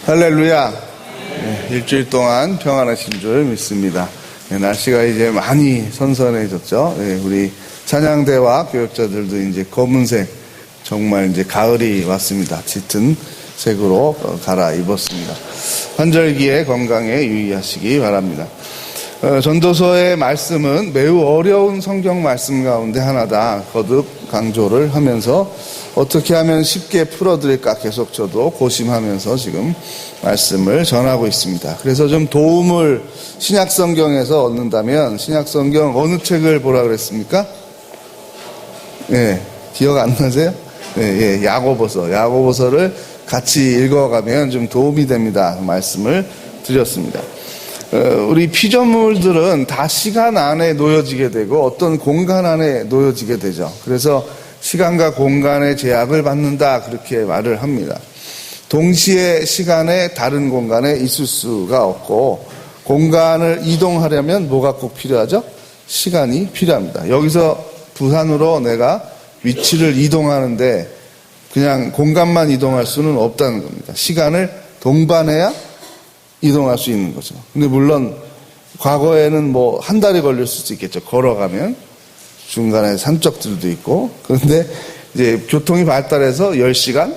할렐루야. 네, 일주일 동안 평안하신 줄 믿습니다. 네, 날씨가 이제 많이 선선해졌죠. 네, 우리 찬양대와 교역자들도 이제 검은색, 정말 이제 가을이 왔습니다. 짙은 색으로 갈아입었습니다. 환절기에 건강에 유의하시기 바랍니다. 전도서의 말씀은 매우 어려운 성경 말씀 가운데 하나다 거듭 강조를 하면서 어떻게 하면 쉽게 풀어드릴까 계속 저도 고심하면서 지금 말씀을 전하고 있습니다. 그래서 좀 도움을 신약성경에서 얻는다면 신약성경 어느 책을 보라 그랬습니까? 네, 기억 안 나세요? 네, 야고보서를 같이 읽어가면 좀 도움이 됩니다. 말씀을 드렸습니다. 우리 피조물들은 다 시간 안에 놓여지게 되고 어떤 공간 안에 놓여지게 되죠. 그래서 시간과 공간의 제약을 받는다 그렇게 말을 합니다. 동시에 시간에 다른 공간에 있을 수가 없고 공간을 이동하려면 뭐가 꼭 필요하죠? 시간이 필요합니다. 여기서 부산으로 내가 위치를 이동하는데 그냥 공간만 이동할 수는 없다는 겁니다. 시간을 동반해야 이동할 수 있는 거죠. 근데 물론 과거에는 뭐 한 달이 걸릴 수도 있겠죠. 걸어가면 중간에 산적들도 있고. 그런데 이제 교통이 발달해서 10시간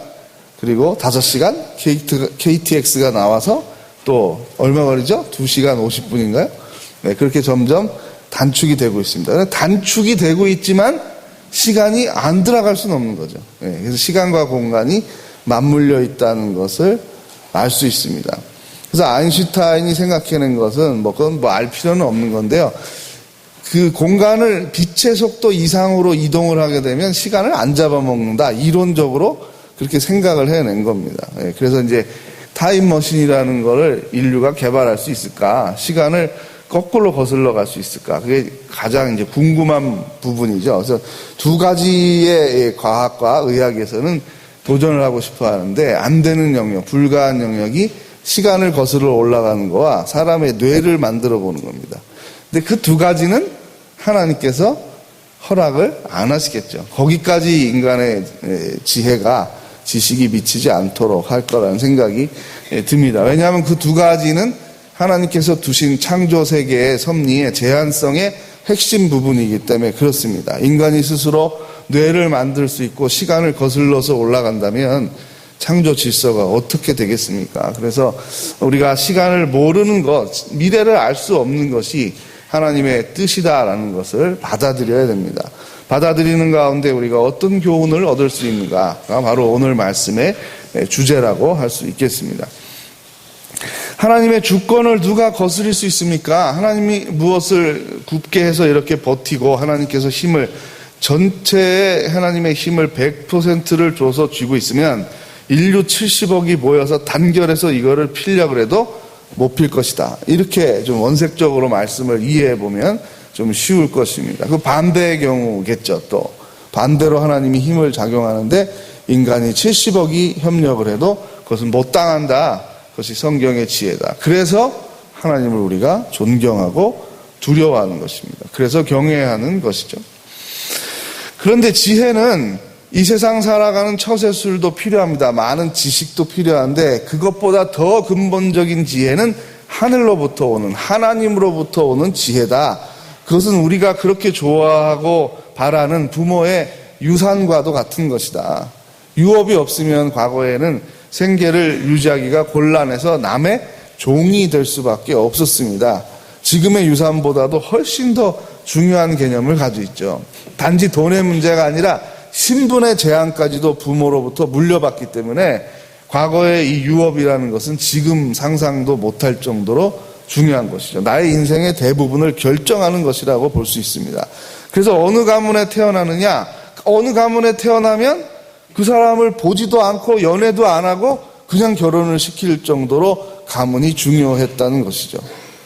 그리고 5시간 KTX가 나와서 또 얼마 걸리죠? 2시간 50분인가요? 네, 그렇게 점점 단축이 되고 있습니다. 단축이 되고 있지만 시간이 안 들어갈 수는 없는 거죠. 네, 그래서 시간과 공간이 맞물려 있다는 것을 알 수 있습니다. 그래서 아인슈타인이 생각해낸 것은 그건 알 필요는 없는 건데요. 그 공간을 빛의 속도 이상으로 이동을 하게 되면 시간을 안 잡아먹는다. 이론적으로 그렇게 생각을 해낸 겁니다. 그래서 이제 타임머신이라는 거를 인류가 개발할 수 있을까? 시간을 거꾸로 거슬러 갈 수 있을까? 그게 가장 이제 궁금한 부분이죠. 그래서 두 가지의 과학과 의학에서는 도전을 하고 싶어 하는데 안 되는 영역, 불가한 영역이 시간을 거슬러 올라가는 거와 사람의 뇌를 만들어 보는 겁니다. 근데 그 두 가지는 하나님께서 허락을 안 하시겠죠. 거기까지 인간의 지식이 미치지 않도록 할 거라는 생각이 듭니다. 왜냐하면 그 두 가지는 하나님께서 두신 창조 세계의 섭리의 제한성의 핵심 부분이기 때문에 그렇습니다. 인간이 스스로 뇌를 만들 수 있고 시간을 거슬러서 올라간다면 창조 질서가 어떻게 되겠습니까? 그래서 우리가 시간을 모르는 것, 미래를 알 수 없는 것이 하나님의 뜻이다라는 것을 받아들여야 됩니다. 받아들이는 가운데 우리가 어떤 교훈을 얻을 수 있는가가 바로 오늘 말씀의 주제라고 할 수 있겠습니다. 하나님의 주권을 누가 거스릴 수 있습니까? 하나님이 무엇을 굳게 해서 이렇게 버티고 하나님께서 전체의 하나님의 힘을 100%를 줘서 쥐고 있으면 인류 70억이 모여서 단결해서 이거를 피려고 해도 못 필 것이다. 이렇게 좀 원색적으로 말씀을 이해해 보면 좀 쉬울 것입니다. 그 반대의 경우겠죠. 또 반대로 하나님이 힘을 작용하는데 인간이 70억이 협력을 해도 그것은 못 당한다. 그것이 성경의 지혜다. 그래서 하나님을 우리가 존경하고 두려워하는 것입니다. 그래서 경외하는 것이죠. 그런데 지혜는 이 세상 살아가는 처세술도 필요합니다. 많은 지식도 필요한데 그것보다 더 근본적인 지혜는 하늘로부터 오는, 하나님으로부터 오는 지혜다. 그것은 우리가 그렇게 좋아하고 바라는 부모의 유산과도 같은 것이다. 유업이 없으면 과거에는 생계를 유지하기가 곤란해서 남의 종이 될 수밖에 없었습니다. 지금의 유산보다도 훨씬 더 중요한 개념을 가지고 있죠. 단지 돈의 문제가 아니라 신분의 제한까지도 부모로부터 물려받기 때문에 과거의 이 유업이라는 것은 지금 상상도 못할 정도로 중요한 것이죠. 나의 인생의 대부분을 결정하는 것이라고 볼 수 있습니다. 그래서 어느 가문에 태어나느냐, 어느 가문에 태어나면 그 사람을 보지도 않고 연애도 안 하고 그냥 결혼을 시킬 정도로 가문이 중요했다는 것이죠.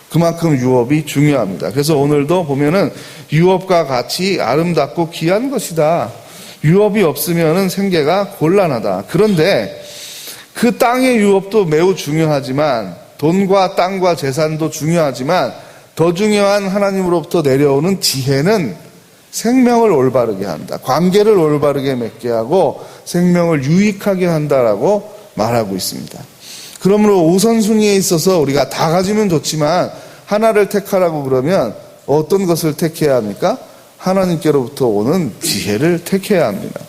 그만큼 유업이 중요합니다. 그래서 오늘도 보면은 유업과 같이 아름답고 귀한 것이다. 유업이 없으면은 생계가 곤란하다. 그런데 그 땅의 유업도 매우 중요하지만 돈과 땅과 재산도 중요하지만 더 중요한 하나님으로부터 내려오는 지혜는 생명을 올바르게 한다. 관계를 올바르게 맺게 하고 생명을 유익하게 한다라고 말하고 있습니다. 그러므로 우선순위에 있어서 우리가 다 가지면 좋지만 하나를 택하라고 그러면 어떤 것을 택해야 합니까? 하나님께로부터 오는 지혜를 택해야 합니다.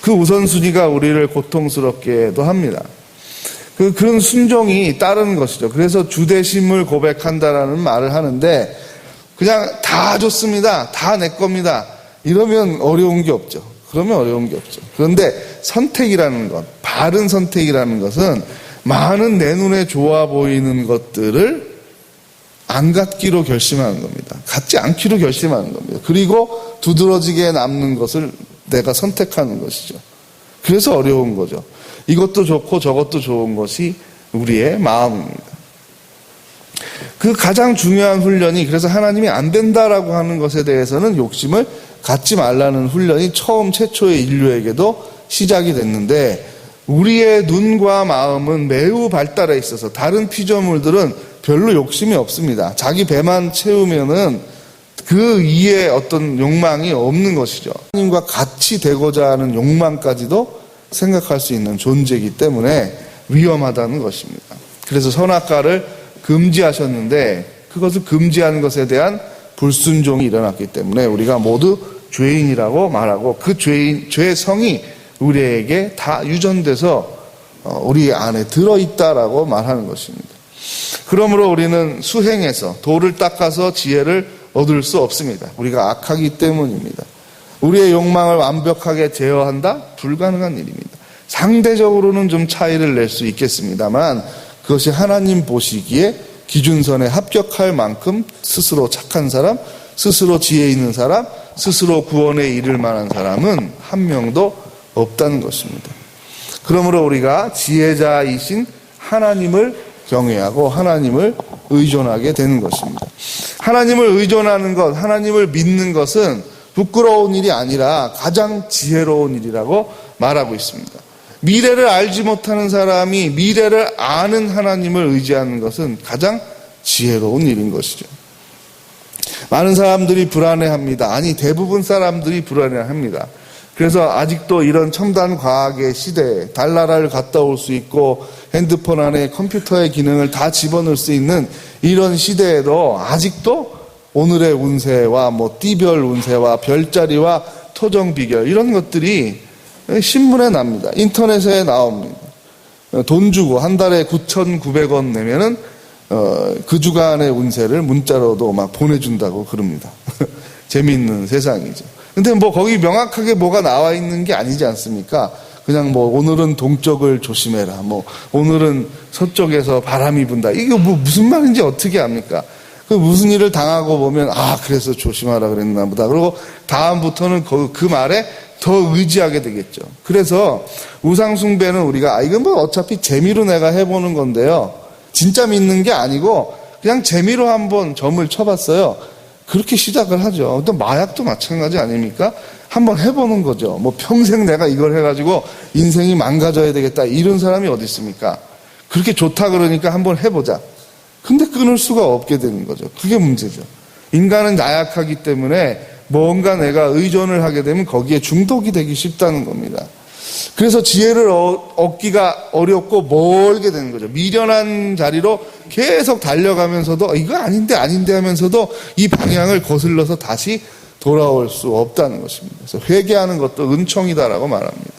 그 우선순위가 우리를 고통스럽게도 합니다. 그런 순종이 따르는 것이죠. 그래서 주대심을 고백한다라는 말을 하는데 그냥 다 좋습니다. 다 내 겁니다. 이러면 어려운 게 없죠. 그런데 선택이라는 것, 바른 선택이라는 것은 많은 내 눈에 좋아 보이는 것들을 안 갖기로 결심하는 겁니다. 갖지 않기로 결심하는 겁니다. 그리고 두드러지게 남는 것을 내가 선택하는 것이죠. 그래서 어려운 거죠. 이것도 좋고 저것도 좋은 것이 우리의 마음입니다. 그 가장 중요한 훈련이, 그래서 하나님이 안 된다라고 하는 것에 대해서는 욕심을 갖지 말라는 훈련이 최초의 인류에게도 시작이 됐는데, 우리의 눈과 마음은 매우 발달해 있어서 다른 피조물들은 별로 욕심이 없습니다. 자기 배만 채우면은 그 이에 어떤 욕망이 없는 것이죠. 하나님과 같이 되고자 하는 욕망까지도 생각할 수 있는 존재이기 때문에 위험하다는 것입니다. 그래서 선악과를 금지하셨는데 그것을 금지하는 것에 대한 불순종이 일어났기 때문에 우리가 모두 죄인이라고 말하고, 그 죄의 성이 우리에게 다 유전돼서 우리 안에 들어있다라고 말하는 것입니다. 그러므로 우리는 수행해서 도를 닦아서 지혜를 얻을 수 없습니다. 우리가 악하기 때문입니다. 우리의 욕망을 완벽하게 제어한다? 불가능한 일입니다. 상대적으로는 좀 차이를 낼 수 있겠습니다만 그것이 하나님 보시기에 기준선에 합격할 만큼 스스로 착한 사람, 스스로 지혜 있는 사람, 스스로 구원에 이를 만한 사람은 한 명도 없다는 것입니다. 그러므로 우리가 지혜자이신 하나님을 경외하고 하나님을 의존하게 되는 것입니다. 하나님을 의존하는 것, 하나님을 믿는 것은 부끄러운 일이 아니라 가장 지혜로운 일이라고 말하고 있습니다. 미래를 알지 못하는 사람이 미래를 아는 하나님을 의지하는 것은 가장 지혜로운 일인 것이죠. 많은 사람들이 불안해합니다. 아니, 대부분 사람들이 불안해합니다. 그래서 아직도 이런 첨단 과학의 시대에 달나라를 갔다 올 수 있고 핸드폰 안에 컴퓨터의 기능을 다 집어넣을 수 있는 이런 시대에도 아직도 오늘의 운세와 띠별 운세와 별자리와 토정 비결 이런 것들이 신문에 납니다. 인터넷에 나옵니다. 돈 주고 한 달에 9,900원 내면은 그 주간의 운세를 문자로도 막 보내준다고 그럽니다. 재미있는 세상이죠. 근데 거기 명확하게 뭐가 나와 있는 게 아니지 않습니까? 그냥 오늘은 동쪽을 조심해라. 오늘은 서쪽에서 바람이 분다. 이게 무슨 말인지 어떻게 압니까? 그 무슨 일을 당하고 보면, 그래서 조심하라 그랬나 보다. 그리고 다음부터는 그 말에 더 의지하게 되겠죠. 그래서 우상숭배는 우리가, 이건 어차피 재미로 내가 해보는 건데요. 진짜 믿는 게 아니고, 그냥 재미로 한번 점을 쳐봤어요. 그렇게 시작을 하죠. 또 마약도 마찬가지 아닙니까? 한번 해보는 거죠. 평생 내가 이걸 해가지고 인생이 망가져야 되겠다. 이런 사람이 어디 있습니까? 그렇게 좋다 그러니까 한번 해보자. 근데 끊을 수가 없게 되는 거죠. 그게 문제죠. 인간은 나약하기 때문에 뭔가 내가 의존을 하게 되면 거기에 중독이 되기 쉽다는 겁니다. 그래서 지혜를 얻기가 어렵고 멀게 되는 거죠. 미련한 자리로 계속 달려가면서도 이거 아닌데 하면서도 이 방향을 거슬러서 다시 돌아올 수 없다는 것입니다. 그래서 회개하는 것도 은총이다라고 말합니다.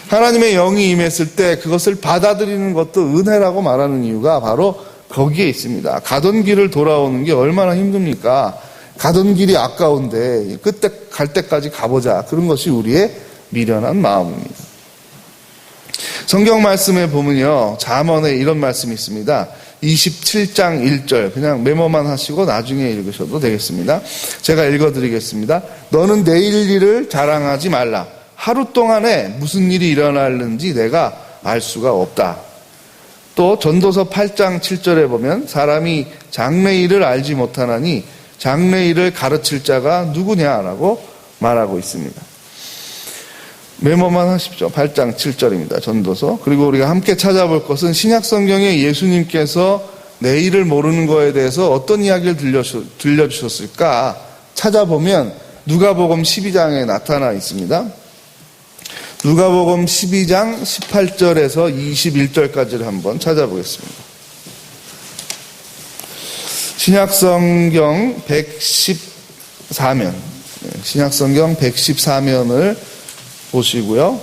하나님의 영이 임했을 때 그것을 받아들이는 것도 은혜라고 말하는 이유가 바로 거기에 있습니다. 가던 길을 돌아오는 게 얼마나 힘듭니까? 가던 길이 아까운데 그때 갈 때까지 가보자. 그런 것이 우리의 미련한 마음입니다. 성경 말씀에 보면요, 잠언에 이런 말씀이 있습니다. 27장 1절 그냥 메모만 하시고 나중에 읽으셔도 되겠습니다. 제가 읽어드리겠습니다. 너는 내일 일을 자랑하지 말라. 하루 동안에 무슨 일이 일어날는지 내가 알 수가 없다. 또 전도서 8장 7절에 보면 사람이 장래일을 알지 못하나니 장래일을 가르칠 자가 누구냐라고 말하고 있습니다. 메모만 하십시오. 8장 7절입니다. 전도서. 그리고 우리가 함께 찾아볼 것은 신약성경에 예수님께서 내일을 모르는 거에 대해서 어떤 이야기를 들려주셨을까 찾아보면 누가복음 12장에 나타나 있습니다. 누가복음 12장 18절에서 21절까지를 한번 찾아보겠습니다. 신약성경 114면, 신약성경 114면을 보시고요.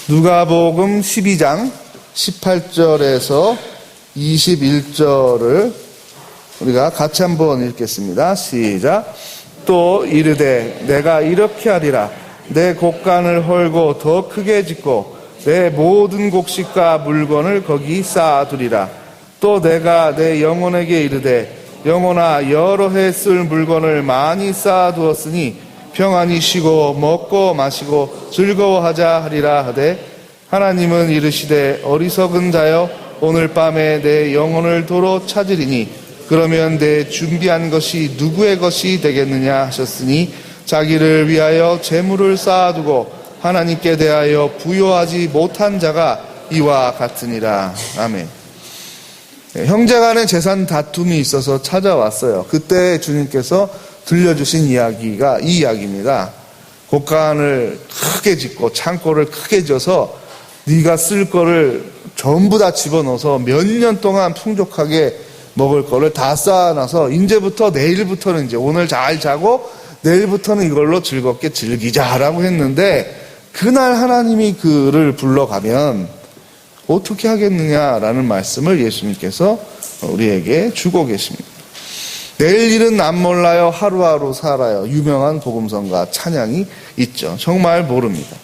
누가복음 12장 18절에서 21절을 우리가 같이 한번 읽겠습니다. 시작. 또 이르되 내가 이렇게 하리라. 내 곡간을 헐고 더 크게 짓고 내 모든 곡식과 물건을 거기 쌓아두리라. 또 내가 내 영혼에게 이르되 영혼아 여러 해 쓸 물건을 많이 쌓아두었으니 평안히 쉬고 먹고 마시고 즐거워하자 하리라 하되 하나님은 이르시되 어리석은 자여 오늘 밤에 내 영혼을 도로 찾으리니 그러면 내 준비한 것이 누구의 것이 되겠느냐 하셨으니 자기를 위하여 재물을 쌓아두고 하나님께 대하여 부요하지 못한 자가 이와 같으니라. 아멘. 형제간의 재산 다툼이 있어서 찾아왔어요. 그때 주님께서 들려주신 이야기가 이 이야기입니다. 곡간을 크게 짓고 창고를 크게 져서 네가 쓸 거를 전부 다 집어넣어서 몇 년 동안 풍족하게 먹을 거를 다 쌓아놔서 이제부터 내일부터는 이제 오늘 잘 자고 내일부터는 이걸로 즐겁게 즐기자라고 했는데 그날 하나님이 그를 불러가면 어떻게 하겠느냐라는 말씀을 예수님께서 우리에게 주고 계십니다. 내일 일은 남 몰라요. 하루하루 살아요. 유명한 복음성가 찬양이 있죠. 정말 모릅니다.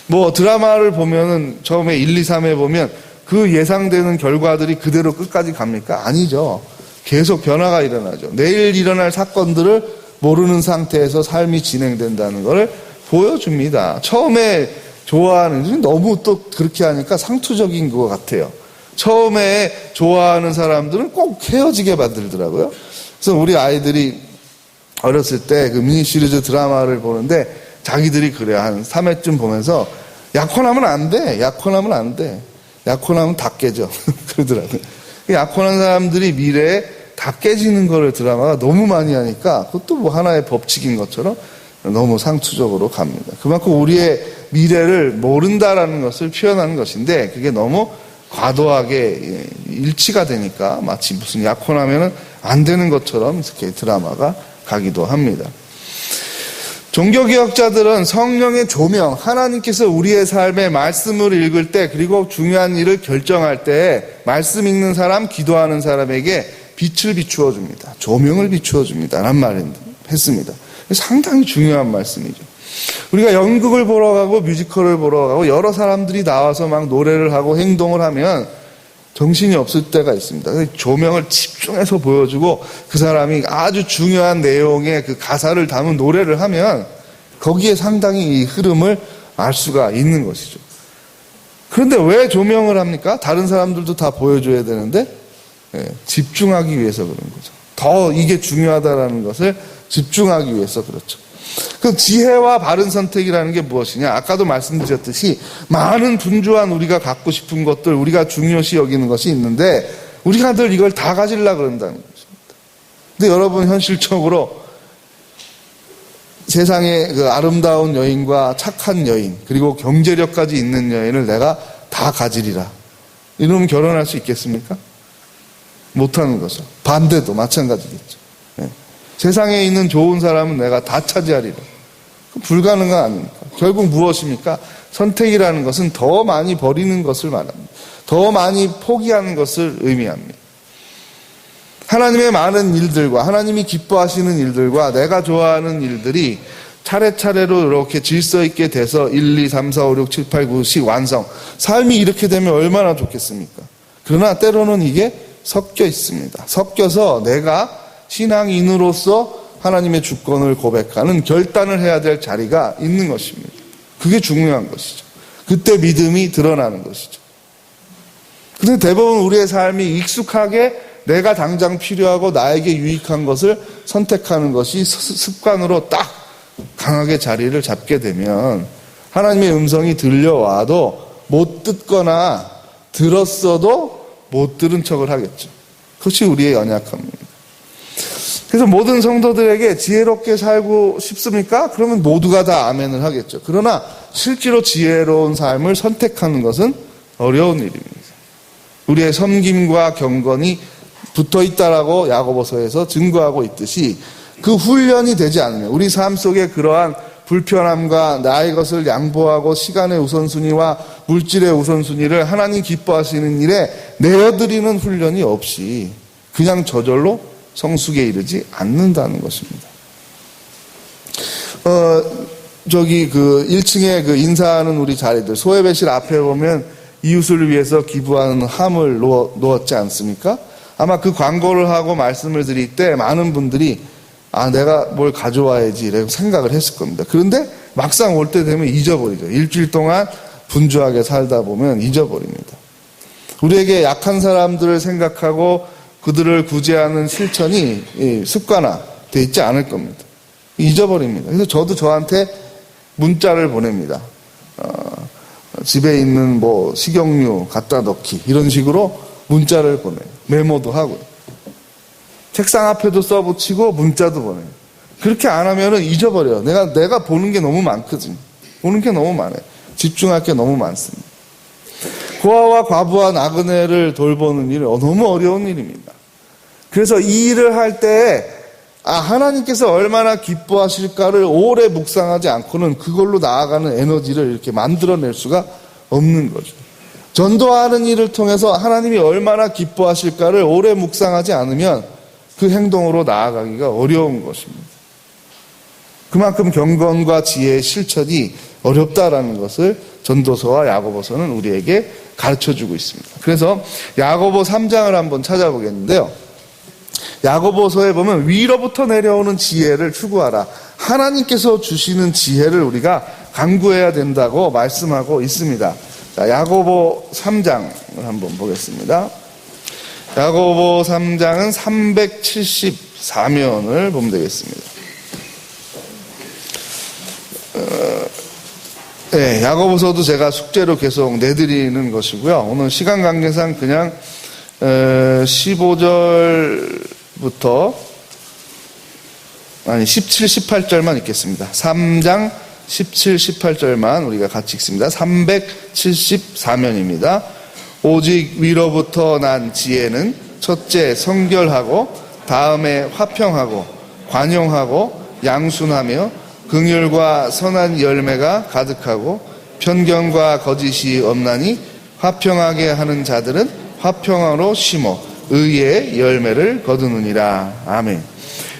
뭐 드라마를 보면은 처음에 1, 2, 3회 보면 그 예상되는 결과들이 그대로 끝까지 갑니까? 아니죠. 계속 변화가 일어나죠. 내일 일어날 사건들을 모르는 상태에서 삶이 진행된다는 걸 보여줍니다. 처음에 좋아하는, 너무 또 그렇게 하니까 상투적인 것 같아요. 처음에 좋아하는 사람들은 꼭 헤어지게 만들더라고요. 그래서 우리 아이들이 어렸을 때 그 미니 시리즈 드라마를 보는데 자기들이 그래요. 한 3회쯤 보면서 약혼하면 안 돼. 약혼하면 안 돼. 약혼하면 다 깨져. 그러더라고요. 약혼한 사람들이 미래에 다 깨지는 거를 드라마가 너무 많이 하니까 그것도 뭐 하나의 법칙인 것처럼 너무 상투적으로 갑니다. 그만큼 우리의 미래를 모른다라는 것을 표현하는 것인데 그게 너무 과도하게 일치가 되니까 마치 무슨 약혼하면 안 되는 것처럼 이렇게 드라마가 가기도 합니다. 종교개혁자들은 성령의 조명, 하나님께서 우리의 삶에 말씀을 읽을 때 그리고 중요한 일을 결정할 때 말씀 읽는 사람, 기도하는 사람에게 빛을 비추어 줍니다. 조명을 비추어 줍니다. 라는 말을 했습니다. 상당히 중요한 말씀이죠. 우리가 연극을 보러 가고 뮤지컬을 보러 가고 여러 사람들이 나와서 막 노래를 하고 행동을 하면 정신이 없을 때가 있습니다. 조명을 집중해서 보여주고 그 사람이 아주 중요한 내용의 그 가사를 담은 노래를 하면 거기에 상당히 이 흐름을 알 수가 있는 것이죠. 그런데 왜 조명을 합니까? 다른 사람들도 다 보여줘야 되는데 집중하기 위해서 그런 거죠. 더 이게 중요하다라는 것을 집중하기 위해서 그렇죠. 그 지혜와 바른 선택이라는 게 무엇이냐? 아까도 말씀드렸듯이 많은 분주한 우리가 갖고 싶은 것들, 우리가 중요시 여기는 것이 있는데 우리가 늘 이걸 다 가지려고 그런다는 것입니다. 근데 여러분 현실적으로 세상의 그 아름다운 여인과 착한 여인 그리고 경제력까지 있는 여인을 내가 다 가지리라. 이러면 결혼할 수 있겠습니까? 못하는 거죠. 반대도 마찬가지겠죠. 세상에 있는 좋은 사람은 내가 다 차지하리라. 불가능한 아닙니까? 결국 무엇입니까? 선택이라는 것은 더 많이 버리는 것을 말합니다. 더 많이 포기하는 것을 의미합니다. 하나님의 많은 일들과 하나님이 기뻐하시는 일들과 내가 좋아하는 일들이 차례차례로 이렇게 질서 있게 돼서 1, 2, 3, 4, 5, 6, 7, 8, 9씩 완성. 삶이 이렇게 되면 얼마나 좋겠습니까? 그러나 때로는 이게 섞여 있습니다. 섞여서 내가 신앙인으로서 하나님의 주권을 고백하는 결단을 해야 될 자리가 있는 것입니다. 그게 중요한 것이죠. 그때 믿음이 드러나는 것이죠. 그런데 대부분 우리의 삶이 익숙하게 내가 당장 필요하고 나에게 유익한 것을 선택하는 것이 습관으로 딱 강하게 자리를 잡게 되면 하나님의 음성이 들려와도 못 듣거나 들었어도 못 들은 척을 하겠죠. 그것이 우리의 연약함입니다. 그래서 모든 성도들에게 지혜롭게 살고 싶습니까? 그러면 모두가 다 아멘을 하겠죠. 그러나 실제로 지혜로운 삶을 선택하는 것은 어려운 일입니다. 우리의 섬김과 경건이 붙어 있다라고 야고보서에서 증거하고 있듯이 그 훈련이 되지 않으면 우리 삶 속에 그러한 불편함과 나의 것을 양보하고 시간의 우선순위와 물질의 우선순위를 하나님 기뻐하시는 일에 내어드리는 훈련이 없이 그냥 저절로 성숙에 이르지 않는다는 것입니다. 1층에 인사하는 우리 자리들, 소예배실 앞에 보면 이웃을 위해서 기부하는 함을 놓았지 않습니까? 아마 그 광고를 하고 말씀을 드릴 때 많은 분들이 내가 뭘 가져와야지 라고 생각을 했을 겁니다. 그런데 막상 올 때 되면 잊어버리죠. 일주일 동안 분주하게 살다 보면 잊어버립니다. 우리에게 약한 사람들을 생각하고 그들을 구제하는 실천이 습관화되어 있지 않을 겁니다. 잊어버립니다. 그래서 저도 저한테 문자를 보냅니다. 집에 있는 식용유 갖다 넣기 이런 식으로 문자를 보내요. 메모도 하고요. 책상 앞에도 써붙이고 문자도 보내요. 그렇게 안 하면은 잊어버려요. 내가 보는 게 너무 많거든요. 보는 게 너무 많아요. 집중할 게 너무 많습니다. 고아와 과부와 나그네를 돌보는 일은 너무 어려운 일입니다. 그래서 이 일을 할 때 하나님께서 얼마나 기뻐하실까를 오래 묵상하지 않고는 그걸로 나아가는 에너지를 이렇게 만들어낼 수가 없는 거죠. 전도하는 일을 통해서 하나님이 얼마나 기뻐하실까를 오래 묵상하지 않으면 그 행동으로 나아가기가 어려운 것입니다. 그만큼 경건과 지혜의 실천이 어렵다라는 것을 전도서와 야고보서는 우리에게 가르쳐주고 있습니다. 그래서 야고보 3장을 한번 찾아보겠는데요. 야고보서에 보면 위로부터 내려오는 지혜를 추구하라. 하나님께서 주시는 지혜를 우리가 간구해야 된다고 말씀하고 있습니다. 자, 야고보 3장을 한번 보겠습니다. 야고보 3장은 374면을 보면 되겠습니다. 네, 야고보서도 제가 숙제로 계속 내드리는 것이고요. 오늘 시간 관계상 그냥 15절부터 17, 18절만 읽겠습니다. 3장 17, 18절만 우리가 같이 읽습니다. 374면입니다. 오직 위로부터 난 지혜는 첫째 성결하고 다음에 화평하고 관용하고 양순하며 긍휼과 선한 열매가 가득하고 편견과 거짓이 없나니 화평하게 하는 자들은 화평으로 심어 의의 열매를 거두느니라. 아멘.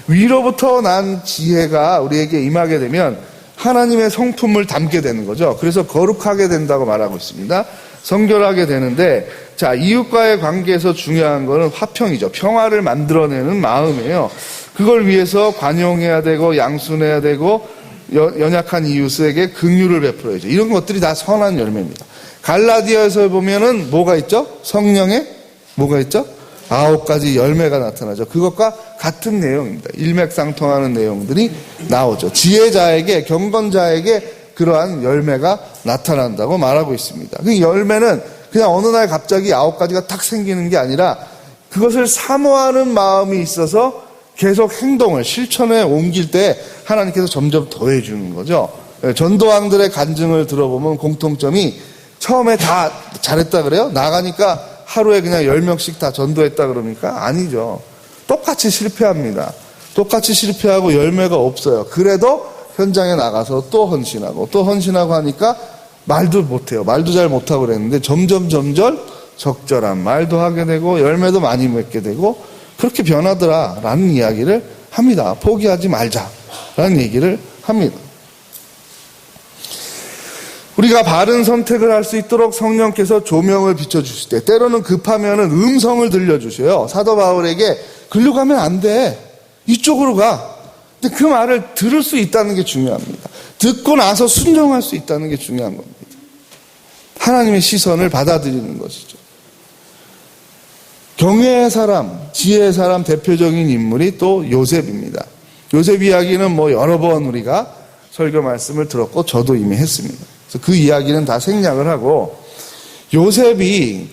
위로부터 난 지혜가 우리에게 임하게 되면 하나님의 성품을 담게 되는 거죠. 그래서 거룩하게 된다고 말하고 있습니다. 성결하게 되는데, 자, 이웃과의 관계에서 중요한 거는 화평이죠. 평화를 만들어내는 마음이에요. 그걸 위해서 관용해야 되고 양순해야 되고 연약한 이웃에게 긍휼을 베풀어야죠. 이런 것들이 다 선한 열매입니다. 갈라디아에서 보면은 뭐가 있죠? 성령에 뭐가 있죠? 9가지 열매가 나타나죠. 그것과 같은 내용입니다. 일맥상통하는 내용들이 나오죠. 지혜자에게, 경건자에게 그러한 열매가 나타난다고 말하고 있습니다. 그 열매는 그냥 어느 날 갑자기 9가지가 탁 생기는 게 아니라 그것을 사모하는 마음이 있어서 계속 행동을 실천에 옮길 때 하나님께서 점점 더해주는 거죠. 전도왕들의 간증을 들어보면 공통점이 처음에 다 잘했다 그래요? 나가니까 하루에 그냥 10명씩 다 전도했다 그럽니까? 아니죠. 똑같이 실패합니다. 똑같이 실패하고 열매가 없어요. 그래도 현장에 나가서 또 헌신하고 하니까 말도 못해요. 말도 잘 못하고 그랬는데 점점 적절한 말도 하게 되고 열매도 많이 맺게 되고 그렇게 변하더라라는 이야기를 합니다. 포기하지 말자라는 얘기를 합니다. 우리가 바른 선택을 할 수 있도록 성령께서 조명을 비춰주실 때 때로는 급하면은 음성을 들려주셔요. 사도 바울에게 글로 가면 안 돼. 이쪽으로 가. 근데 그 말을 들을 수 있다는 게 중요합니다. 듣고 나서 순종할 수 있다는 게 중요한 겁니다. 하나님의 시선을 받아들이는 것이죠. 경외의 사람, 지혜의 사람 대표적인 인물이 또 요셉입니다. 요셉 이야기는 여러 번 우리가 설교 말씀을 들었고 저도 이미 했습니다. 그래서 그 이야기는 다 생략을 하고 요셉이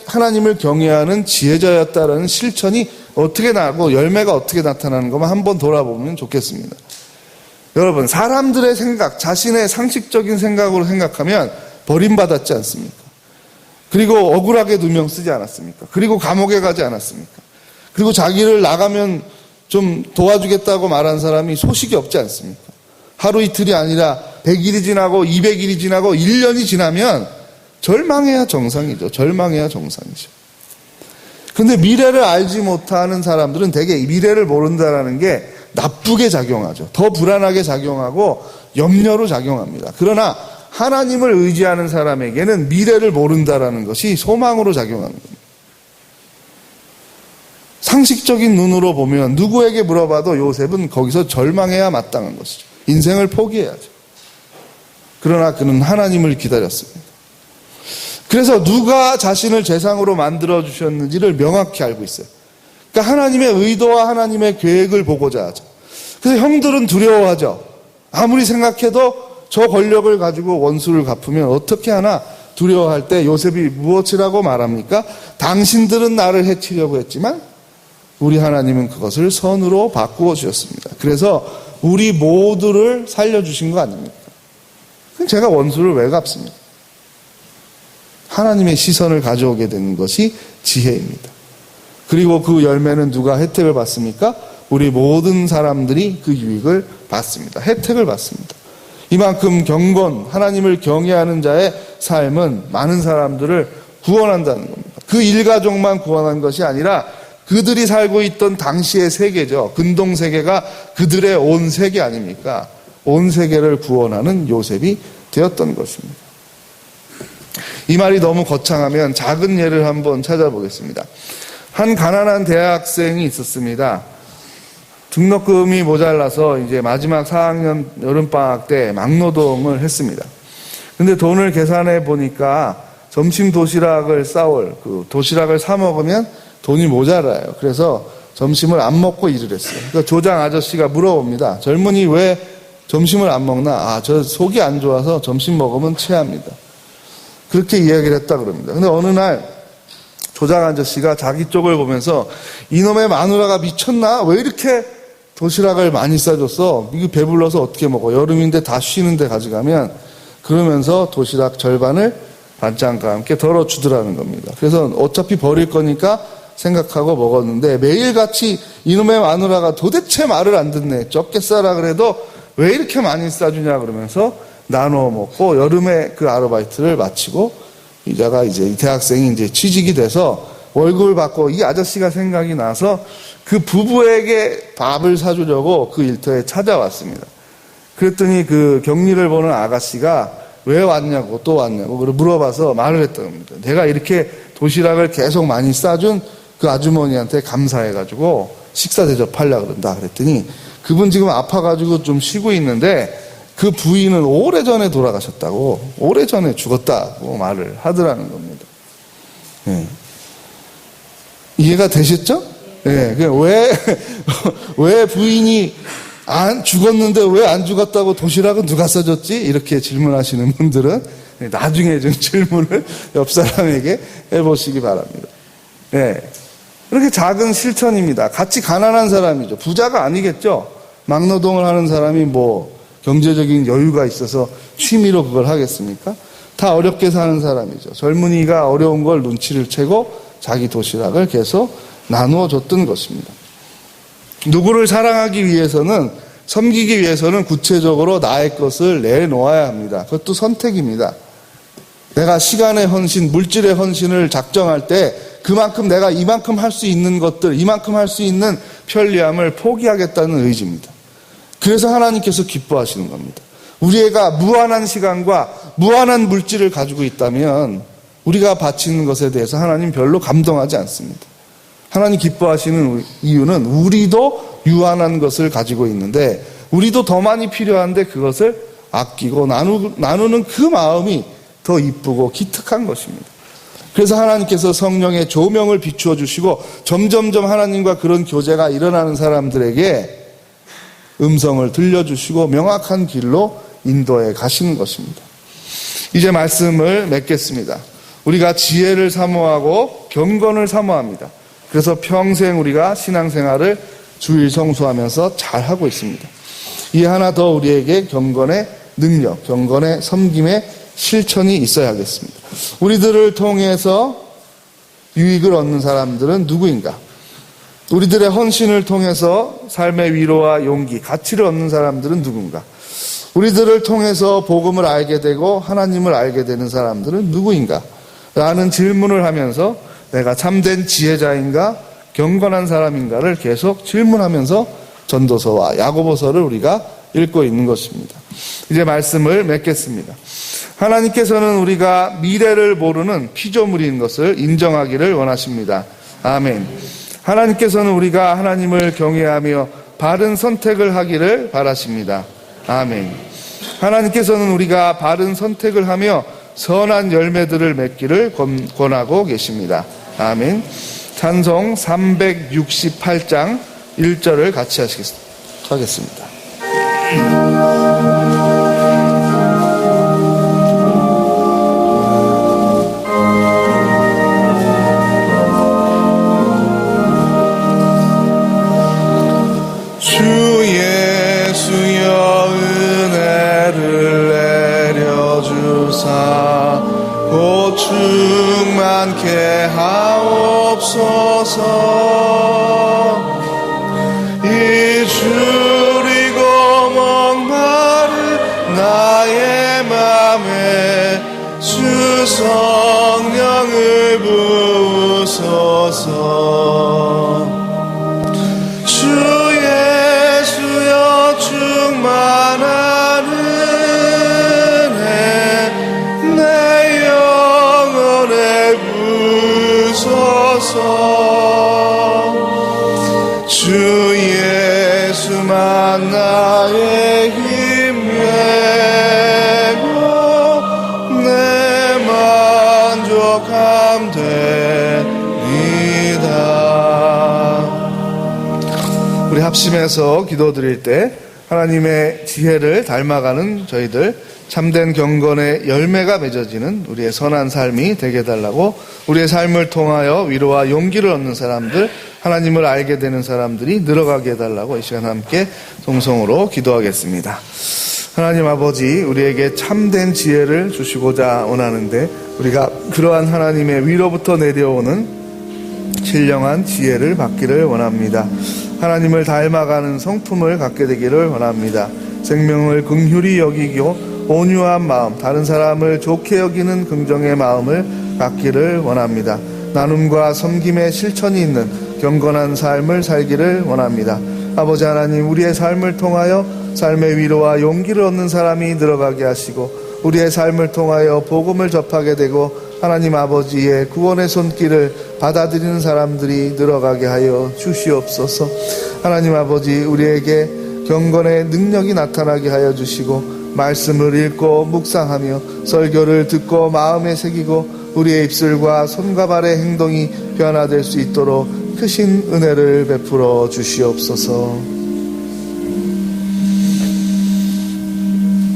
하나님을 경외하는 지혜자였다라는 실천이 어떻게 나고 열매가 어떻게 나타나는 것만 한번 돌아보면 좋겠습니다. 여러분, 사람들의 생각, 자신의 상식적인 생각으로 생각하면 버림받았지 않습니까? 그리고 억울하게 누명 쓰지 않았습니까? 그리고 감옥에 가지 않았습니까? 그리고 자기를 나가면 좀 도와주겠다고 말한 사람이 소식이 없지 않습니까? 하루 이틀이 아니라 100일이 지나고 200일이 지나고 1년이 지나면 절망해야 정상이죠. 절망해야 정상이죠. 근데 미래를 알지 못하는 사람들은 대개 미래를 모른다는 게 나쁘게 작용하죠. 더 불안하게 작용하고 염려로 작용합니다. 그러나 하나님을 의지하는 사람에게는 미래를 모른다는 것이 소망으로 작용하는 겁니다. 상식적인 눈으로 보면 누구에게 물어봐도 요셉은 거기서 절망해야 마땅한 것이죠. 인생을 포기해야죠. 그러나 그는 하나님을 기다렸습니다. 그래서 누가 자신을 재상으로 만들어 주셨는지를 명확히 알고 있어요. 그러니까 하나님의 의도와 하나님의 계획을 보고자 하죠. 그래서 형들은 두려워하죠. 아무리 생각해도 저 권력을 가지고 원수를 갚으면 어떻게 하나 두려워할 때 요셉이 무엇이라고 말합니까? 당신들은 나를 해치려고 했지만 우리 하나님은 그것을 선으로 바꾸어 주셨습니다. 그래서 우리 모두를 살려주신 거 아닙니까? 제가 원수를 왜 갚습니까? 하나님의 시선을 가져오게 되는 것이 지혜입니다. 그리고 그 열매는 누가 혜택을 받습니까? 우리 모든 사람들이 그 유익을 받습니다. 혜택을 받습니다. 이만큼 경건, 하나님을 경외하는 자의 삶은 많은 사람들을 구원한다는 겁니다. 그 일가족만 구원한 것이 아니라 그들이 살고 있던 당시의 세계죠. 근동 세계가 그들의 온 세계 아닙니까? 온 세계를 구원하는 요셉이 되었던 것입니다. 이 말이 너무 거창하면 작은 예를 한번 찾아보겠습니다. 한 가난한 대학생이 있었습니다. 등록금이 모자라서 이제 마지막 4학년 여름방학 때 막노동을 했습니다. 근데 돈을 계산해 보니까 점심 도시락을 싸올, 도시락을 사 먹으면 돈이 모자라요. 그래서 점심을 안 먹고 일을 했어요. 그러니까 조장 아저씨가 물어봅니다. 젊은이 왜 점심을 안 먹나? 저 속이 안 좋아서 점심 먹으면 체합니다. 그렇게 이야기를 했다 그럽니다. 근데 어느 날 조장 아저씨가 자기 쪽을 보면서 이놈의 마누라가 미쳤나? 왜 이렇게 도시락을 많이 싸줬어? 이거 배불러서 어떻게 먹어? 여름인데 다 쉬는데 가져가면 그러면서 도시락 절반을 반찬과 함께 덜어주더라는 겁니다. 그래서 어차피 버릴 거니까 생각하고 먹었는데 매일같이 이놈의 마누라가 도대체 말을 안 듣네. 적게 싸라 그래도 왜 이렇게 많이 싸주냐 그러면서 나눠 먹고 여름에 그 아르바이트를 마치고 이자가 이제 대학생이 이제 취직이 돼서 월급을 받고 이 아저씨가 생각이 나서 그 부부에게 밥을 사주려고 그 일터에 찾아왔습니다. 그랬더니 그 격리를 보는 아가씨가 왜 왔냐고 또 왔냐고 물어봐서 말을 했던 겁니다. 내가 이렇게 도시락을 계속 많이 싸준 그 아주머니한테 감사해가지고 식사 대접하려고 그런다 그랬더니 그분 지금 아파가지고 좀 쉬고 있는데 그 부인은 오래전에 돌아가셨다고 오래전에 죽었다고 말을 하더라는 겁니다. 네. 이해가 되셨죠? 네. 왜 부인이 죽었는데 왜 안 죽었다고 도시락은 누가 싸줬지? 이렇게 질문하시는 분들은 나중에 좀 질문을 옆 사람에게 해보시기 바랍니다. 네. 이렇게 작은 실천입니다. 같이 가난한 사람이죠. 부자가 아니겠죠. 막노동을 하는 사람이 경제적인 여유가 있어서 취미로 그걸 하겠습니까? 다 어렵게 사는 사람이죠. 젊은이가 어려운 걸 눈치를 채고 자기 도시락을 계속 나누어 줬던 것입니다. 누구를 사랑하기 위해서는, 섬기기 위해서는 구체적으로 나의 것을 내놓아야 합니다. 그것도 선택입니다. 내가 시간의 헌신, 물질의 헌신을 작정할 때 그만큼 내가 이만큼 할 수 있는 것들, 이만큼 할 수 있는 편리함을 포기하겠다는 의지입니다. 그래서 하나님께서 기뻐하시는 겁니다. 우리가 무한한 시간과 무한한 물질을 가지고 있다면 우리가 바치는 것에 대해서 하나님 별로 감동하지 않습니다. 하나님 기뻐하시는 이유는 우리도 유한한 것을 가지고 있는데 우리도 더 많이 필요한데 그것을 아끼고 나누는 그 마음이 더 이쁘고 기특한 것입니다. 그래서 하나님께서 성령의 조명을 비추어 주시고 점점점 하나님과 그런 교제가 일어나는 사람들에게 음성을 들려주시고 명확한 길로 인도해 가시는 것입니다. 이제 말씀을 맺겠습니다. 우리가 지혜를 사모하고 경건을 사모합니다. 그래서 평생 우리가 신앙생활을 주일 성수하면서 잘하고 있습니다. 이 하나 더 우리에게 경건의 능력, 경건의 섬김의 실천이 있어야 하겠습니다. 우리들을 통해서 유익을 얻는 사람들은 누구인가? 우리들의 헌신을 통해서 삶의 위로와 용기, 가치를 얻는 사람들은 누군가? 우리들을 통해서 복음을 알게 되고 하나님을 알게 되는 사람들은 누구인가? 라는 질문을 하면서 내가 참된 지혜자인가? 경건한 사람인가를 계속 질문하면서 전도서와 야고보서를 우리가 읽고 있는 것입니다. 이제 말씀을 맺겠습니다. 하나님께서는 우리가 미래를 모르는 피조물인 것을 인정하기를 원하십니다. 아멘. 하나님께서는 우리가 하나님을 경외하며 바른 선택을 하기를 바라십니다. 아멘. 하나님께서는 우리가 바른 선택을 하며 선한 열매들을 맺기를 권하고 계십니다. 아멘. 찬송 368장 1절을 같이 하겠습니다. 주 예수여 은혜를 내려주사 곧 충만케 하옵소서. 이 줄이고 목마른 나의 맘에 주 성령을 부으소서. 주 예수여 충만한 은혜 내 영혼에 부으소서. 주 예수만 나의 힘 되고 내 만족함 되리이다. 우리 합심해서 기도드릴 때 하나님의 지혜를 닮아가는 저희들, 참된 경건의 열매가 맺어지는 우리의 선한 삶이 되게 해달라고, 우리의 삶을 통하여 위로와 용기를 얻는 사람들, 하나님을 알게 되는 사람들이 늘어가게 해달라고 이 시간 함께 동성으로 기도하겠습니다. 하나님 아버지, 우리에게 참된 지혜를 주시고자 원하는데 우리가 그러한 하나님의 위로부터 내려오는 신령한 지혜를 받기를 원합니다. 하나님을 닮아가는 성품을 갖게 되기를 원합니다. 생명을 긍휼히 여기고 온유한 마음, 다른 사람을 좋게 여기는 긍정의 마음을 갖기를 원합니다. 나눔과 섬김의 실천이 있는 경건한 삶을 살기를 원합니다. 아버지 하나님, 우리의 삶을 통하여 삶의 위로와 용기를 얻는 사람이 늘어가게 하시고 우리의 삶을 통하여 복음을 접하게 되고 하나님 아버지의 구원의 손길을 받아들이는 사람들이 늘어가게 하여 주시옵소서. 하나님 아버지, 우리에게 경건의 능력이 나타나게 하여 주시고 말씀을 읽고 묵상하며 설교를 듣고 마음에 새기고 우리의 입술과 손과 발의 행동이 변화될 수 있도록 크신 은혜를 베풀어 주시옵소서.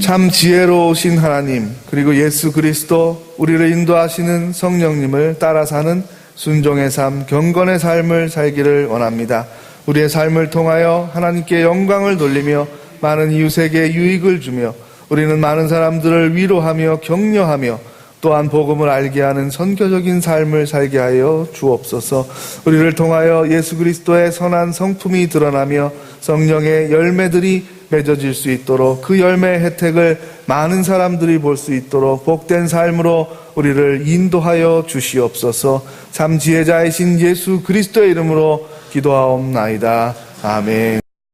참 지혜로우신 하나님, 그리고 예수 그리스도, 우리를 인도하시는 성령님을 따라 사는 순종의 삶, 경건의 삶을 살기를 원합니다. 우리의 삶을 통하여 하나님께 영광을 돌리며 많은 이웃에게 유익을 주며 우리는 많은 사람들을 위로하며 격려하며 또한 복음을 알게 하는 선교적인 삶을 살게 하여 주옵소서. 우리를 통하여 예수 그리스도의 선한 성품이 드러나며 성령의 열매들이 맺어질 수 있도록, 그 열매의 혜택을 많은 사람들이 볼 수 있도록 복된 삶으로 우리를 인도하여 주시옵소서. 참 지혜자이신 예수 그리스도의 이름으로 기도하옵나이다. 아멘.